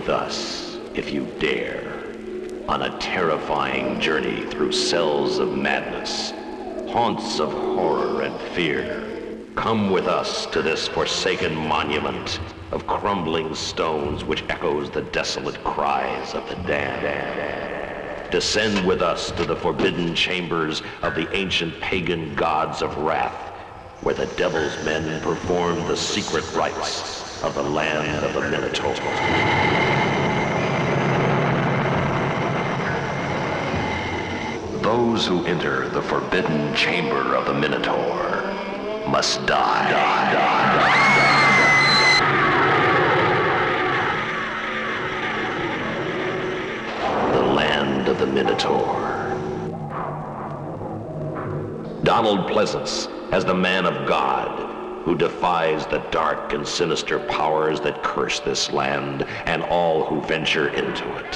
with us, if you dare, on a terrifying journey through cells of madness, haunts of horror and fear. Come with us to this forsaken monument of crumbling stones which echoes the desolate cries of the damned. Descend with us to the forbidden chambers of the ancient pagan gods of wrath, where the devil's men perform the secret rites of the land of the Minotaur. Those who enter the forbidden chamber of the Minotaur must die. The land of the Minotaur. Donald Pleasance as the man of God, who defies the dark and sinister powers that curse this land and all who venture into it.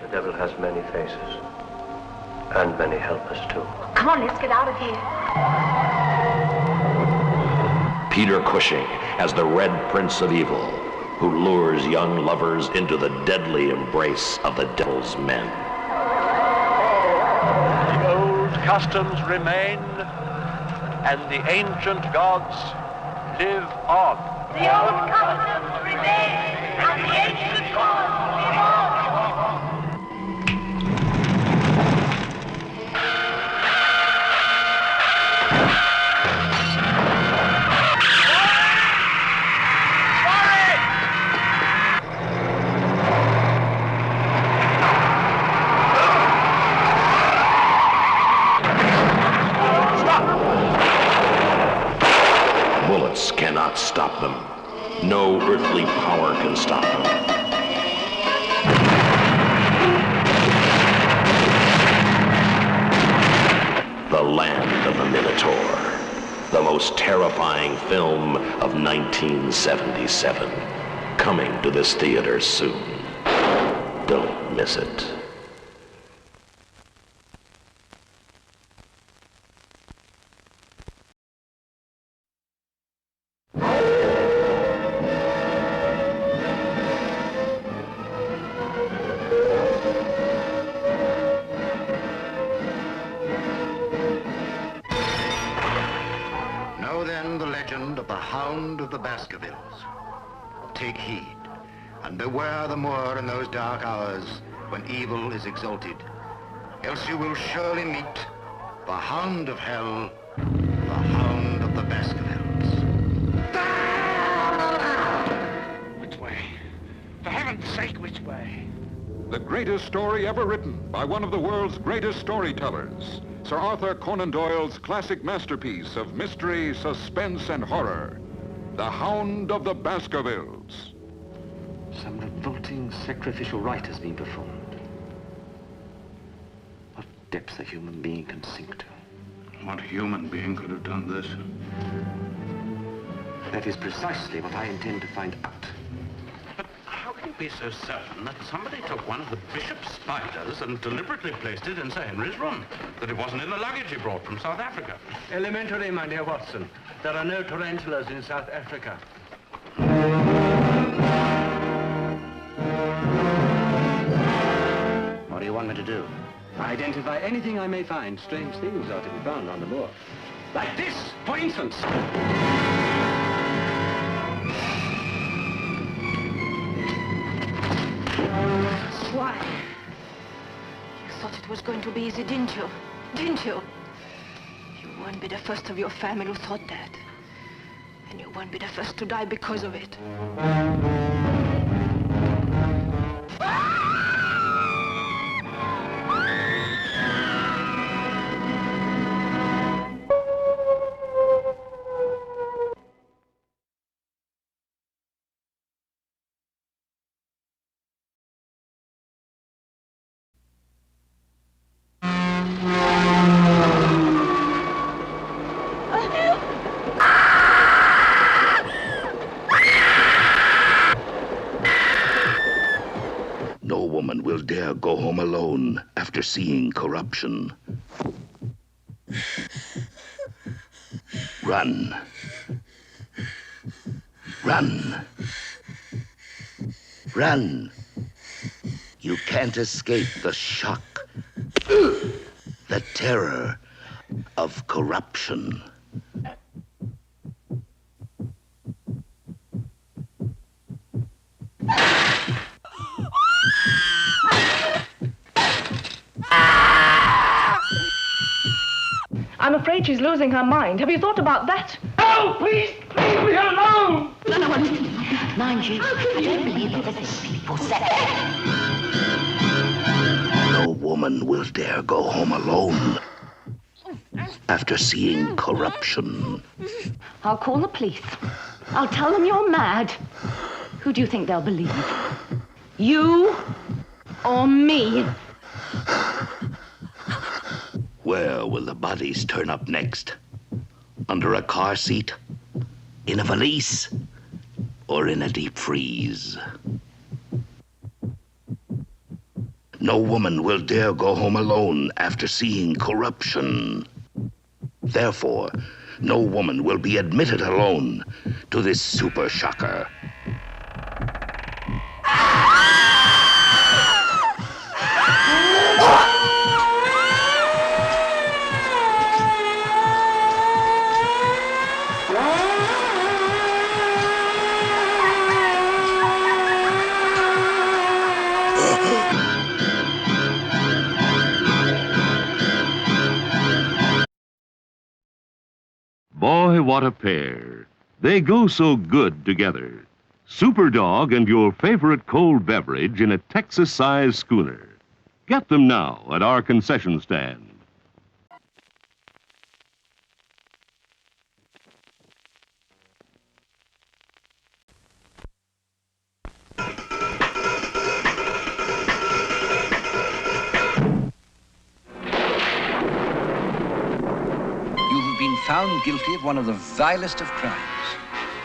The devil has many faces, and many helpers too. Come on, let's get out of here. Peter Cushing as the Red Prince of Evil, who lures young lovers into the deadly embrace of the devil's men. The old customs remain, and the ancient gods live on. The old customs remain, and the ancient gods live on. Bullets cannot stop them. No earthly power can stop them. The Land of the Minotaur, the most terrifying film of 1977. Coming to this theater soon. Don't miss it. Know then the legend of the Hound of the Baskervilles. Take heed, and beware the moor in those dark hours when evil is exalted. Else you will surely meet the Hound of Hell, the Hound of the Baskervilles. Which way? For heaven's sake, which way? The greatest story ever written by one of the world's greatest storytellers, Sir Arthur Conan Doyle's classic masterpiece of mystery, suspense, and horror, The Hound of the Baskervilles. Some revolting sacrificial rite has been performed. What depths a human being can sink to. What human being could have done this? That is precisely what I intend to find out. But how can you be so certain that somebody took one of the bishop's spiders and deliberately placed it in Sir Henry's room? That it wasn't in the luggage he brought from South Africa? Elementary, my dear Watson. There are no tarantulas in South Africa. What do you want me to do? Identify anything I may find. Strange things are to be found on the moor. Like this, for instance. Why? You thought it was going to be easy, didn't you? Didn't you? You won't be the first of your family who thought that. And you won't be the first to die because of it. Will dare go home alone after seeing corruption. Run. Run. Run. You can't escape the shock, the terror of corruption. I'm afraid she's losing her mind. Have you thought about that? Oh, please, leave me alone! No, mind you, I don't believe that the people said. No woman will dare go home alone after seeing corruption. I'll call the police. I'll tell them you're mad. Who do you think they'll believe? You or me? Where will the bodies turn up next? Under a car seat? In a valise? Or in a deep freeze? No woman will dare go home alone after seeing corruption. Therefore, no woman will be admitted alone to this super shocker. Boy, what a pair. They go so good together. Superdog and your favorite cold beverage in a Texas-sized schooner. Get them now at our concession stand. Found guilty of one of the vilest of crimes.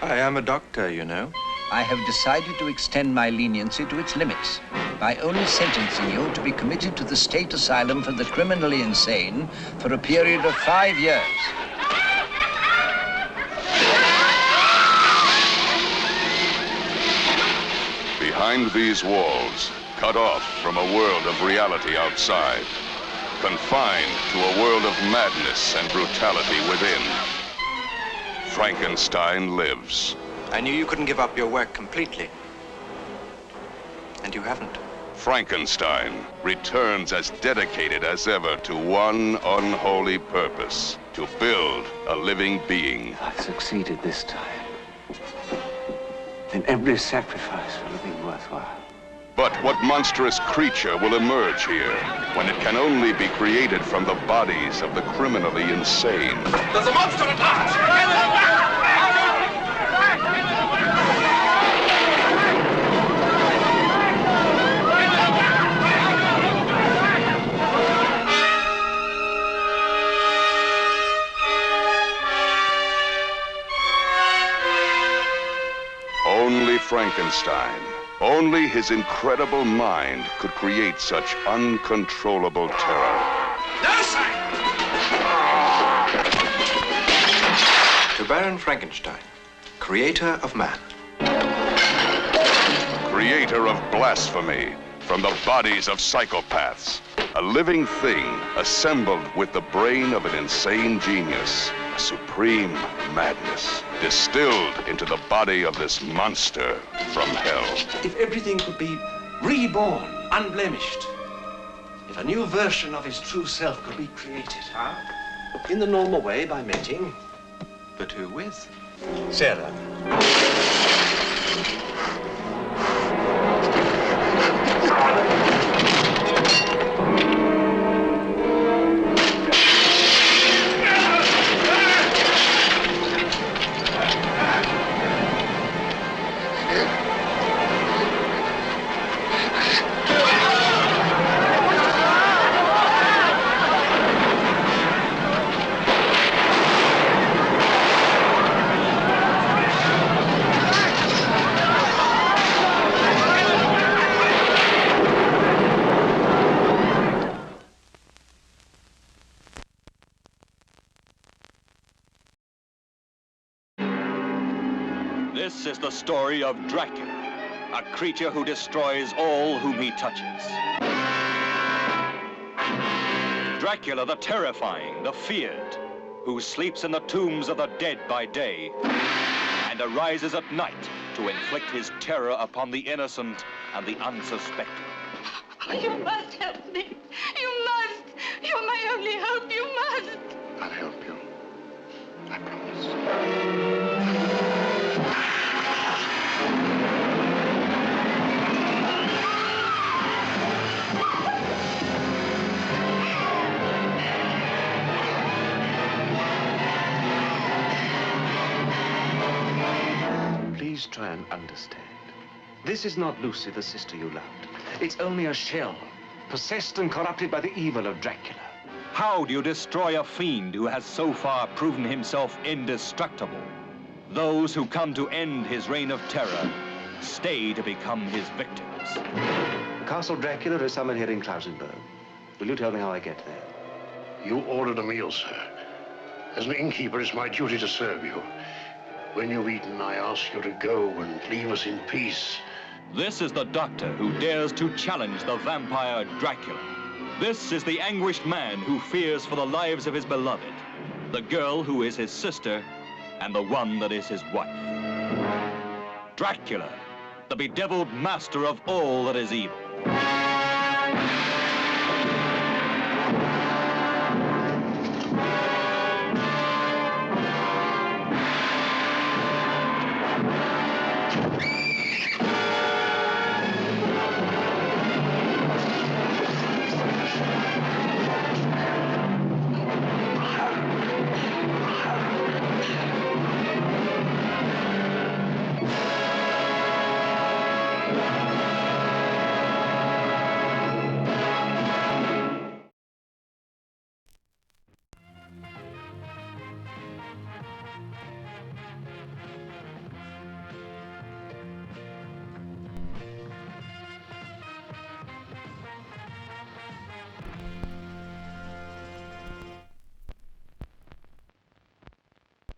I am a doctor, you know. I have decided to extend my leniency to its limits by only sentencing you to be committed to the state asylum for the criminally insane for a period of 5 years. Behind these walls, cut off from a world of reality outside, confined to a world of madness and brutality within, Frankenstein lives. I knew you couldn't give up your work completely. And you haven't. Frankenstein returns as dedicated as ever to one unholy purpose, to build a living being. I've succeeded this time. Then every sacrifice will be worthwhile. But what monstrous creature will emerge here when it can only be created from the bodies of the criminally insane? There's a monster at last! Only Frankenstein, only his incredible mind could create such uncontrollable terror. No, sir! To Baron Frankenstein, creator of man. Creator of blasphemy from the bodies of psychopaths. A living thing assembled with the brain of an insane genius. A supreme madness distilled into the body of this monster from hell. If everything could be reborn, unblemished. If a new version of his true self could be created, huh? In the normal way, by mating. But who with? Sarah. This is the story of Dracula, a creature who destroys all whom he touches. Dracula the terrifying, the feared, who sleeps in the tombs of the dead by day and arises at night to inflict his terror upon the innocent and the unsuspecting. You must help me. You must. You're my only hope. You must. I'll help you. I promise. Please try and understand. This is not Lucy, the sister you loved. It's only a shell, possessed and corrupted by the evil of Dracula. How do you destroy a fiend who has so far proven himself indestructible? Those who come to end his reign of terror stay to become his victims. Castle Dracula is somewhere here in Klausenberg. Will you tell me how I get there? You ordered a meal, sir. As an innkeeper, it's my duty to serve you. When you've eaten, I ask you to go and leave us in peace. This is the doctor who dares to challenge the vampire Dracula. This is the anguished man who fears for the lives of his beloved, the girl who is his sister, and the one that is his wife. Dracula, the bedeviled master of all that is evil.